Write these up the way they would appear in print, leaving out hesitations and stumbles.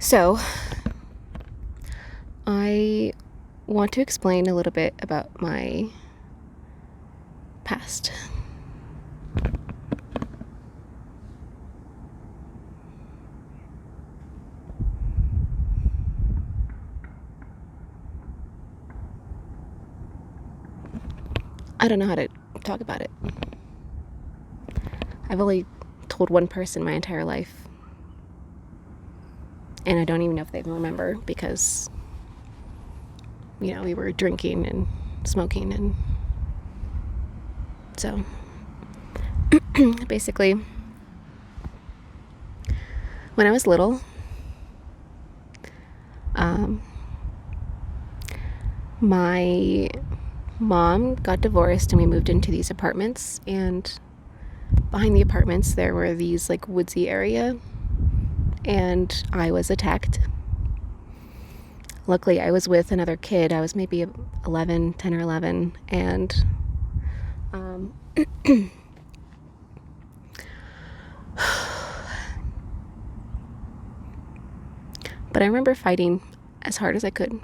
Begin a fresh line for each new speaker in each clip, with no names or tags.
So, I want to explain a little bit about my past. I don't know how to talk about it. I've only told one person my entire life. And I don't even know if they remember because, we were drinking and smoking. And so, basically, when I was little, my mom got divorced and we moved into these apartments, and behind the apartments there were these like woodsy area, and I was attacked. Luckily I was with another kid. I was maybe 10 or 11, and but I remember fighting as hard as I could.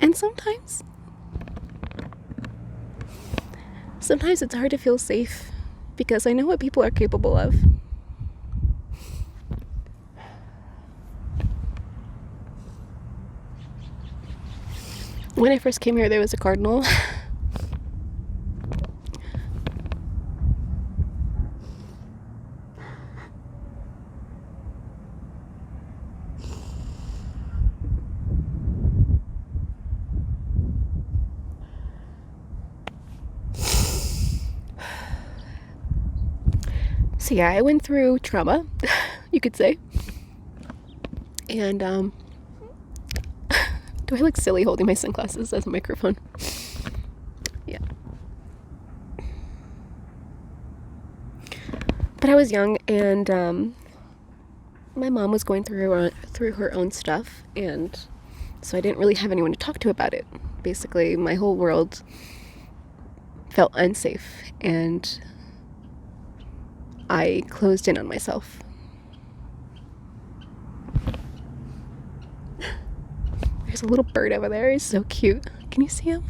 And sometimes it's hard to feel safe because I know what people are capable of. When I first came here, there was a cardinal. So yeah, I went through trauma, you could say. And do I look silly holding my sunglasses as a microphone? Yeah. But I was young, and my mom was going through her own stuff, and so I didn't really have anyone to talk to about it. Basically, my whole world felt unsafe, and I closed in on myself. There's a little bird over there. He's so cute. Can you see him?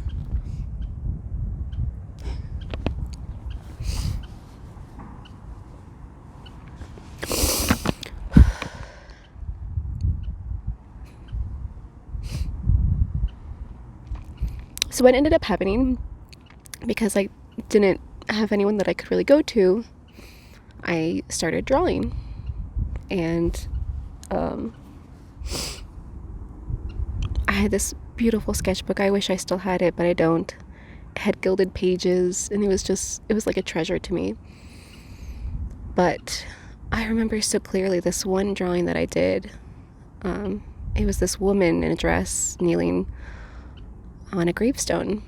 So what ended up happening, because I didn't have anyone that I could really go to, I started drawing. And I had this beautiful sketchbook. I wish I still had it, but I don't. It had gilded pages, and it was like a treasure to me. But I remember so clearly this one drawing that I did. It was this woman in a dress kneeling on a gravestone,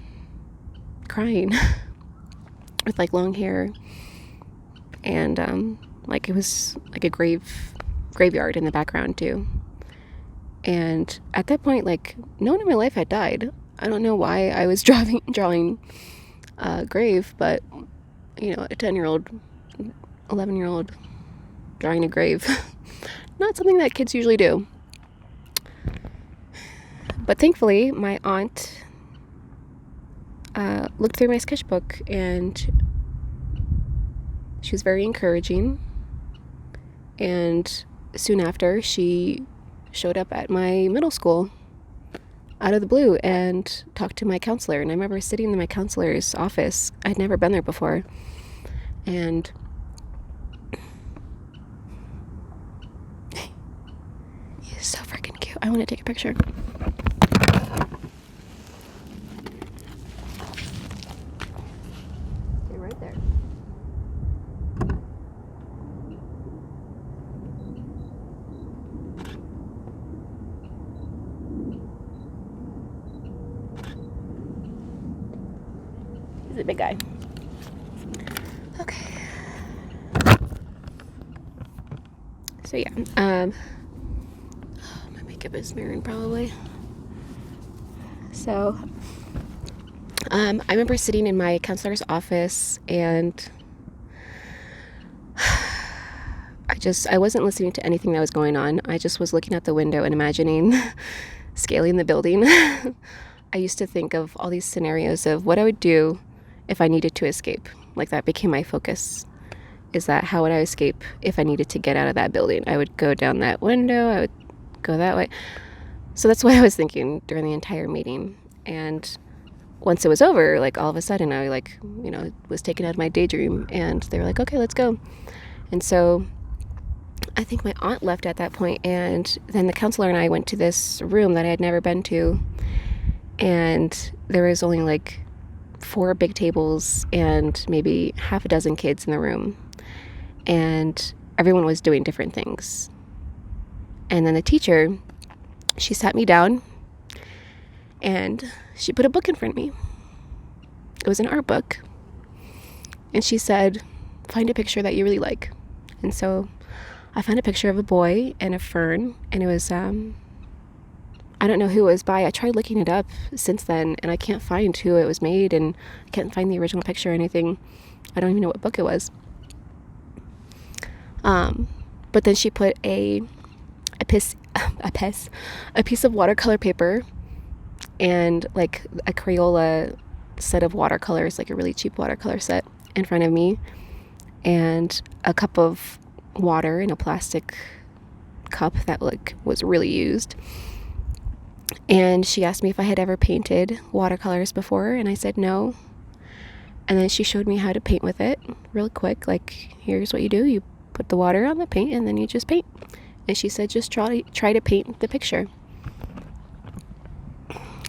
crying, with like long hair, and like it was like a graveyard in the background too. And at that point, like, no one in my life had died. I don't know why I was drawing a grave, but a 10-year-old, 11-year-old drawing a grave, not something that kids usually do. But thankfully, my aunt looked through my sketchbook, and she was very encouraging. And soon after, she showed up at my middle school out of the blue and talked to my counselor. And I remember sitting in my counselor's office. I'd never been there before. And he's so freaking cute. I want to take a picture. You're right there. He's a big guy. Okay. So yeah, my makeup is smearing probably. So, I remember sitting in my counselor's office, and I wasn't listening to anything that was going on. I just was looking out the window and imagining scaling the building. I used to think of all these scenarios of what I would do if I needed to escape. Like, that became my focus. Is that how would I escape if I needed to get out of that building? I would go down that window. I would go that way. So that's what I was thinking during the entire meeting. And once it was over, like, all of a sudden I was taken out of my daydream, and they were like, okay, let's go. And so I think my aunt left at that point, and then the counselor and I went to this room that I had never been to, and there was only like 4 big tables and maybe half a dozen kids in the room, and everyone was doing different things. And then the teacher, she sat me down and she put a book in front of me. It was an art book, and she said, find a picture that you really like. And so I found a picture of a boy and a fern, and it was I don't know who it was by. I tried looking it up since then, and I can't find who it was made, and I can't find the original picture or anything. I don't even know what book it was. But then she put a piece of watercolor paper and like a Crayola set of watercolors, like a really cheap watercolor set, in front of me, and a cup of water in a plastic cup that like was really used. And she asked me if I had ever painted watercolors before, and I said no. And then she showed me how to paint with it real quick. Like, here's what you do. You put the water on the paint, and then you just paint. And she said, just try to paint the picture.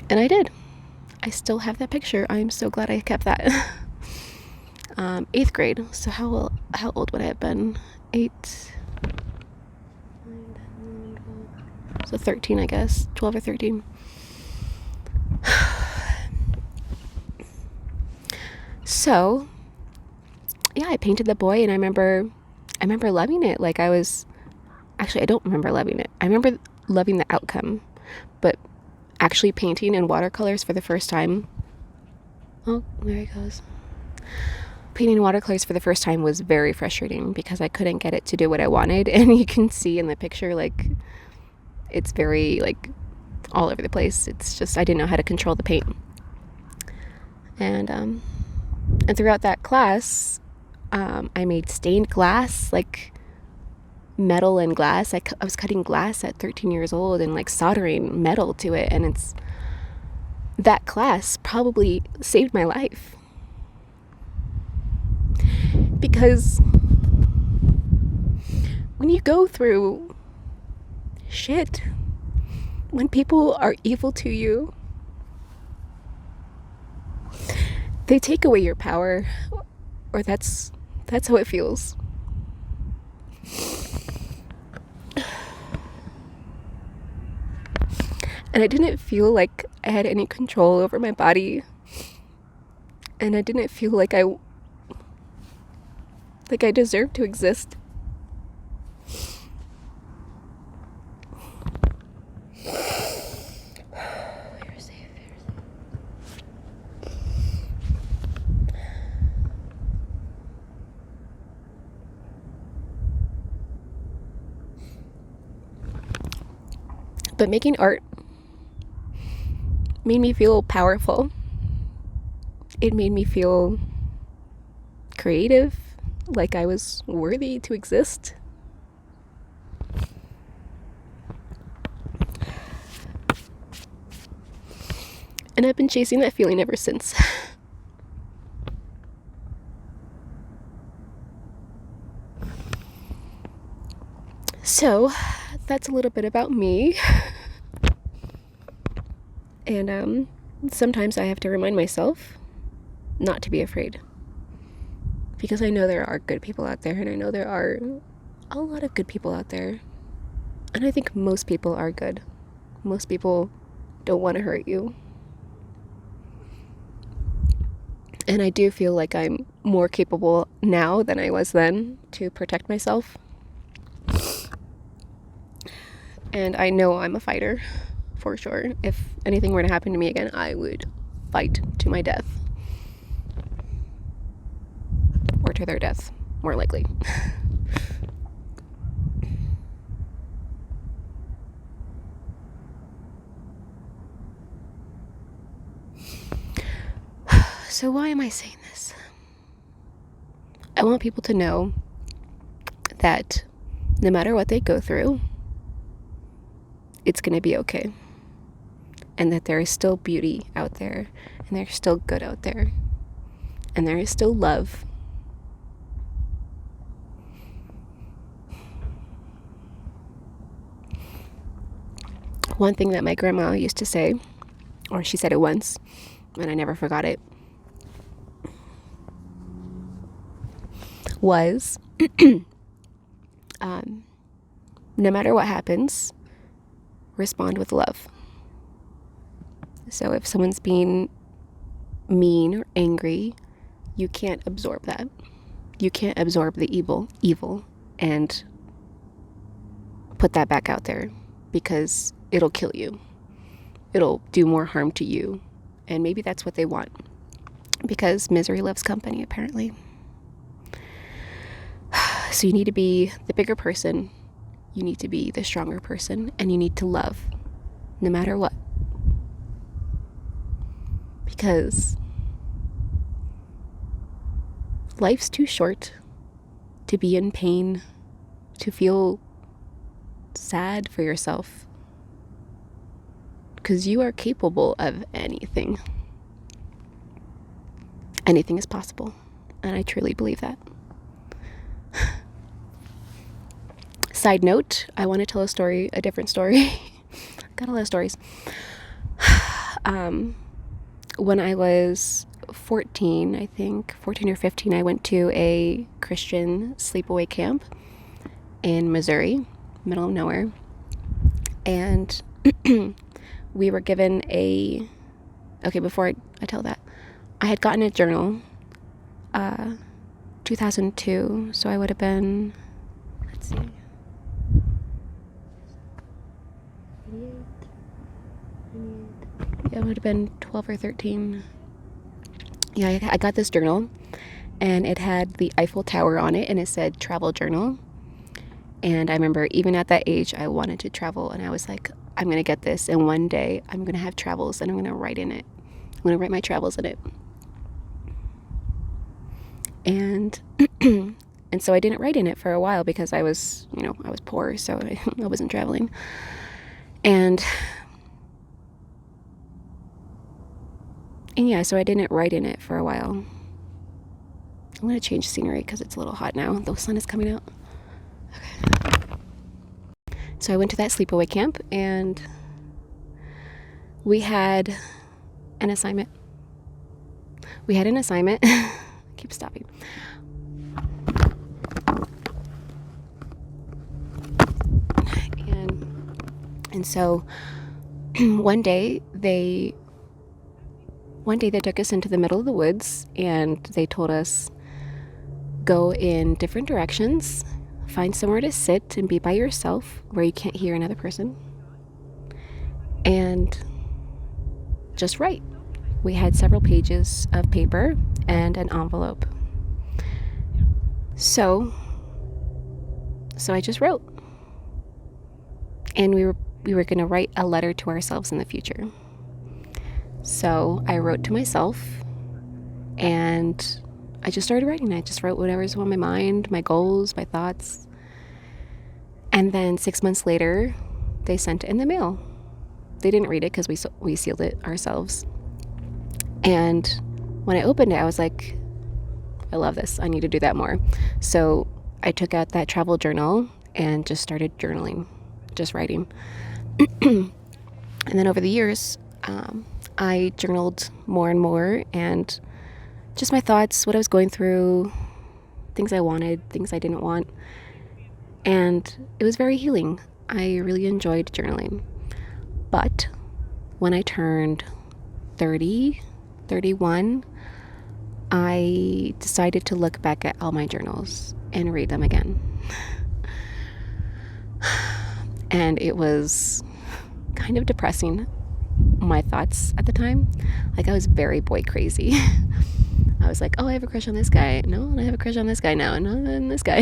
And I did. I still have that picture. I'm so glad I kept that. 8th grade. So how old would I have been? 8, 9, 10, 12. So 13, I guess. 12 or 13. So, yeah, I painted the boy, and I remember loving it. Like, I don't remember loving it. I remember loving the outcome, but actually painting in watercolors for the first time. Oh, there he goes. Painting in watercolors for the first time was very frustrating because I couldn't get it to do what I wanted. And you can see in the picture, like, it's very, like, all over the place. It's just, I didn't know how to control the paint. And throughout that class, I made stained glass, like metal and glass. I was cutting glass at 13 years old and like soldering metal to it. And that class probably saved my life. Because when you go through shit, when people are evil to you, they take away your power, or that's how it feels. And I didn't feel like I had any control over my body, and I didn't feel like I deserved to exist. But making art made me feel powerful. It made me feel creative, like I was worthy to exist. And I've been chasing that feeling ever since. So, that's a little bit about me. And sometimes I have to remind myself not to be afraid. Because I know there are good people out there, and I know there are a lot of good people out there. And I think most people are good. Most people don't want to hurt you. And I do feel like I'm more capable now than I was then to protect myself. And I know I'm a fighter, for sure. If anything were to happen to me again, I would fight to my death. Or to their death, more likely. So why am I saying this? I want people to know that no matter what they go through, it's going to be okay. And that there is still beauty out there, and there's still good out there, and there is still love. One thing that my grandma used to say, or she said it once, and I never forgot it, was no matter what happens, respond with love. So if someone's being mean or angry, you can't absorb that. You can't absorb the evil and put that back out there, because it'll kill you. It'll do more harm to you. And maybe that's what they want, because misery loves company, apparently. So you need to be the bigger person. You need to be the stronger person, and you need to love no matter what. Because life's too short to be in pain, to feel sad for yourself, because you are capable of anything. Anything is possible, and I truly believe that. Side note, I want to tell a different story. Got a lot of stories. When I was 14, I think, 14 or 15, I went to a Christian sleepaway camp in Missouri, middle of nowhere. And we were given before I tell that, I had gotten a journal, 2002, so I would have been, let's see, it would have been 12 or 13. Yeah, I got this journal, and it had the Eiffel Tower on it, and it said travel journal. And I remember even at that age, I wanted to travel, and I was like, I'm going to get this, and one day I'm going to have travels, and I'm going to write in it. I'm going to write my travels in it. And and so I didn't write in it for a while, because I was poor, so I wasn't traveling. And yeah, so I didn't write in it for a while. I'm going to change scenery because it's a little hot now. The sun is coming out. Okay. So I went to that sleepaway camp, and we had an assignment. Keep stopping. And so one day they took us into the middle of the woods, and they told us, go in different directions, find somewhere to sit and be by yourself where you can't hear another person, and just write. We had several pages of paper and an envelope. So I just wrote. And we were going to write a letter to ourselves in the future. So I wrote to myself, and I just started writing. I just wrote whatever's on my mind, my goals, my thoughts. And then 6 months later, they sent it in the mail. They didn't read it because we sealed it ourselves. And when I opened it, I was like, I love this. I need to do that more. So I took out that travel journal and just started journaling, just writing. And then over the years, I journaled more and more, and just my thoughts, what I was going through, things I wanted, things I didn't want. And it was very healing. I really enjoyed journaling. But when I turned 30, 31, I decided to look back at all my journals and read them again. And it was kind of depressing, my thoughts at the time. Like, I was very boy crazy. I was like, oh, I have a crush on this guy. No, I have a crush on this guy now. No, and this guy.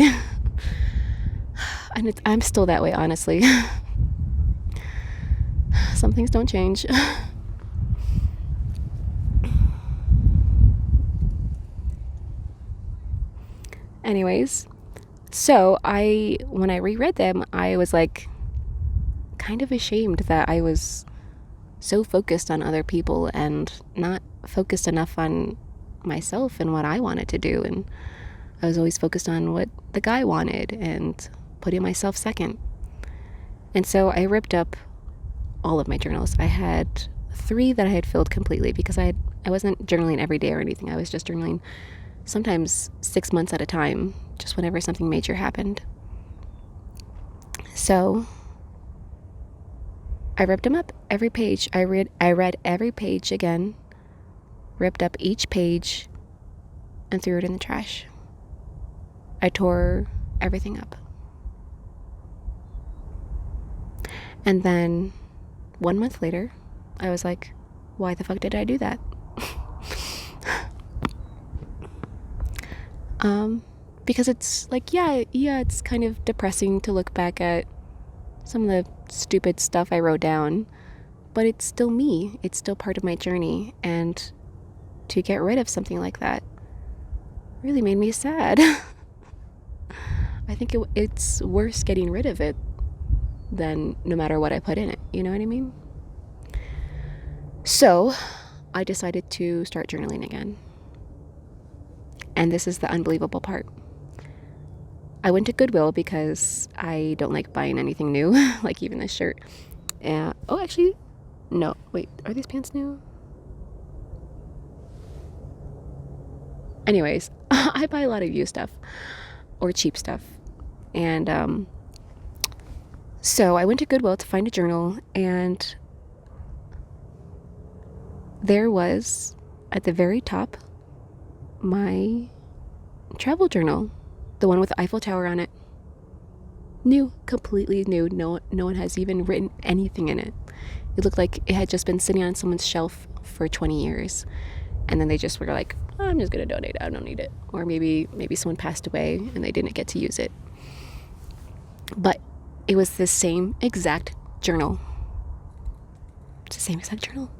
And I'm still that way, honestly. Some things don't change. Anyways, so when I reread them, I was like kind of ashamed that I was so focused on other people and not focused enough on myself and what I wanted to do. And I was always focused on what the guy wanted and putting myself second. And so I ripped up all of my journals. I had 3 that I had filled completely because I wasn't journaling every day or anything. I was just journaling sometimes 6 months at a time, just whenever something major happened. So I ripped them up, every page. I read every page again, ripped up each page, and threw it in the trash. I tore everything up. And then 1 month later, I was like, why the fuck did I do that? Because it's like, yeah, it's kind of depressing to look back at some of the stupid stuff I wrote down, but it's still me. It's still part of my journey. And to get rid of something like that really made me sad. I think it's worse getting rid of it than no matter what I put in it. You know what I mean? So I decided to start journaling again. And this is the unbelievable part. I went to Goodwill because I don't like buying anything new, like even this shirt. Oh, actually, no. Wait, are these pants new? Anyways, I buy a lot of used stuff or cheap stuff. And so I went to Goodwill to find a journal, and there was, at the very top, my travel journal, the one with the Eiffel Tower on it. New, completely new. No one has even written anything in it. It looked like it had just been sitting on someone's shelf for 20 years. And then they just were like, oh, I'm just going to donate it. I don't need it. Or maybe someone passed away and they didn't get to use it. But it was the same exact journal. It's the same exact journal.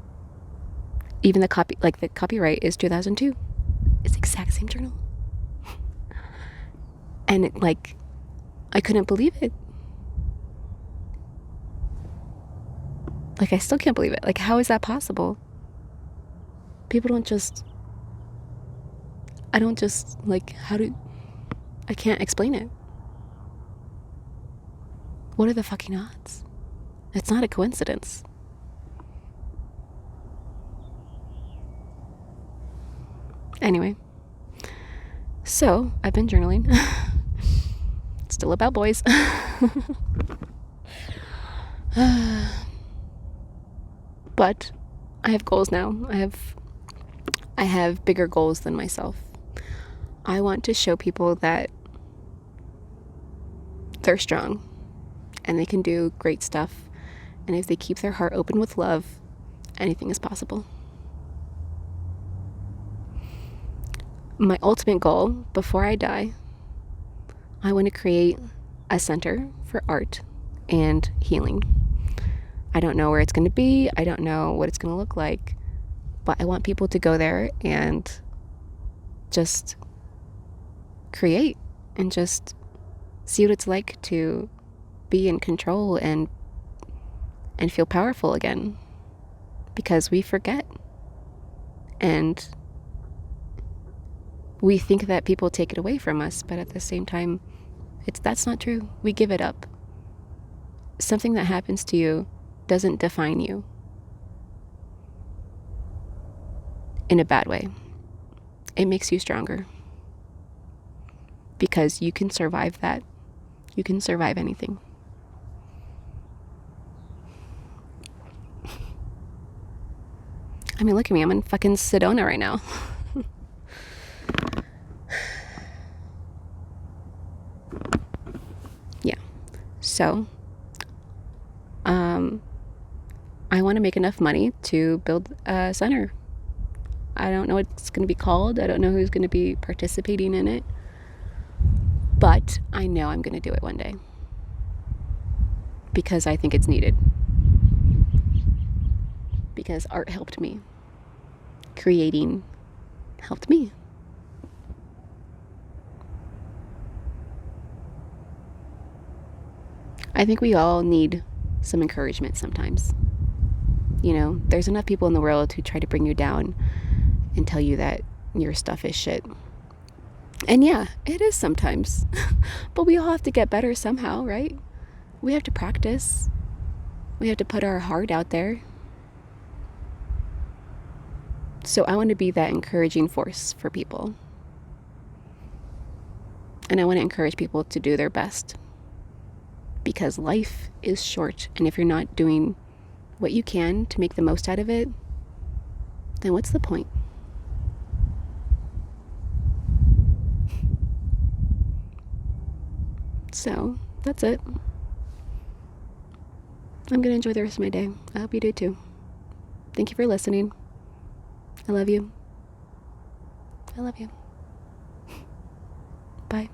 Even the copyright is 2002. It's the exact same journal. And I couldn't believe it. I still can't believe it. How is that possible? People don't just, I can't explain it. What are the fucking odds? It's not a coincidence. Anyway, so I've been journaling. It's still about boys. But I have goals now. I have bigger goals than myself. I want to show people that they're strong and they can do great stuff. And if they keep their heart open with love, anything is possible. My ultimate goal before I die, I want to create a center for art and healing. I don't know where it's going to be. I don't know what it's going to look like. But I want people to go there and just create and just see what it's like to be in control and feel powerful again. Because we forget. And we think that people take it away from us, but at the same time, that's not true. We give it up. Something that happens to you doesn't define you in a bad way. It makes you stronger. Because you can survive that. You can survive anything. I mean, look at me. I'm in fucking Sedona right now. Yeah. So, I want to make enough money to build a center. I don't know what it's going to be called. I don't know who's going to be participating in it. But I know I'm going to do it one day. Because I think it's needed. Because art helped me. Creating helped me. I think we all need some encouragement sometimes. You know, there's enough people in the world who try to bring you down and tell you that your stuff is shit. And yeah, it is sometimes. But we all have to get better somehow, right? We have to practice. We have to put our heart out there. So I want to be that encouraging force for people. And I want to encourage people to do their best. Because life is short. And if you're not doing what you can to make the most out of it, then what's the point? So that's it. I'm going to enjoy the rest of my day. I hope you do too. Thank you for listening. I love you. I love you. Bye.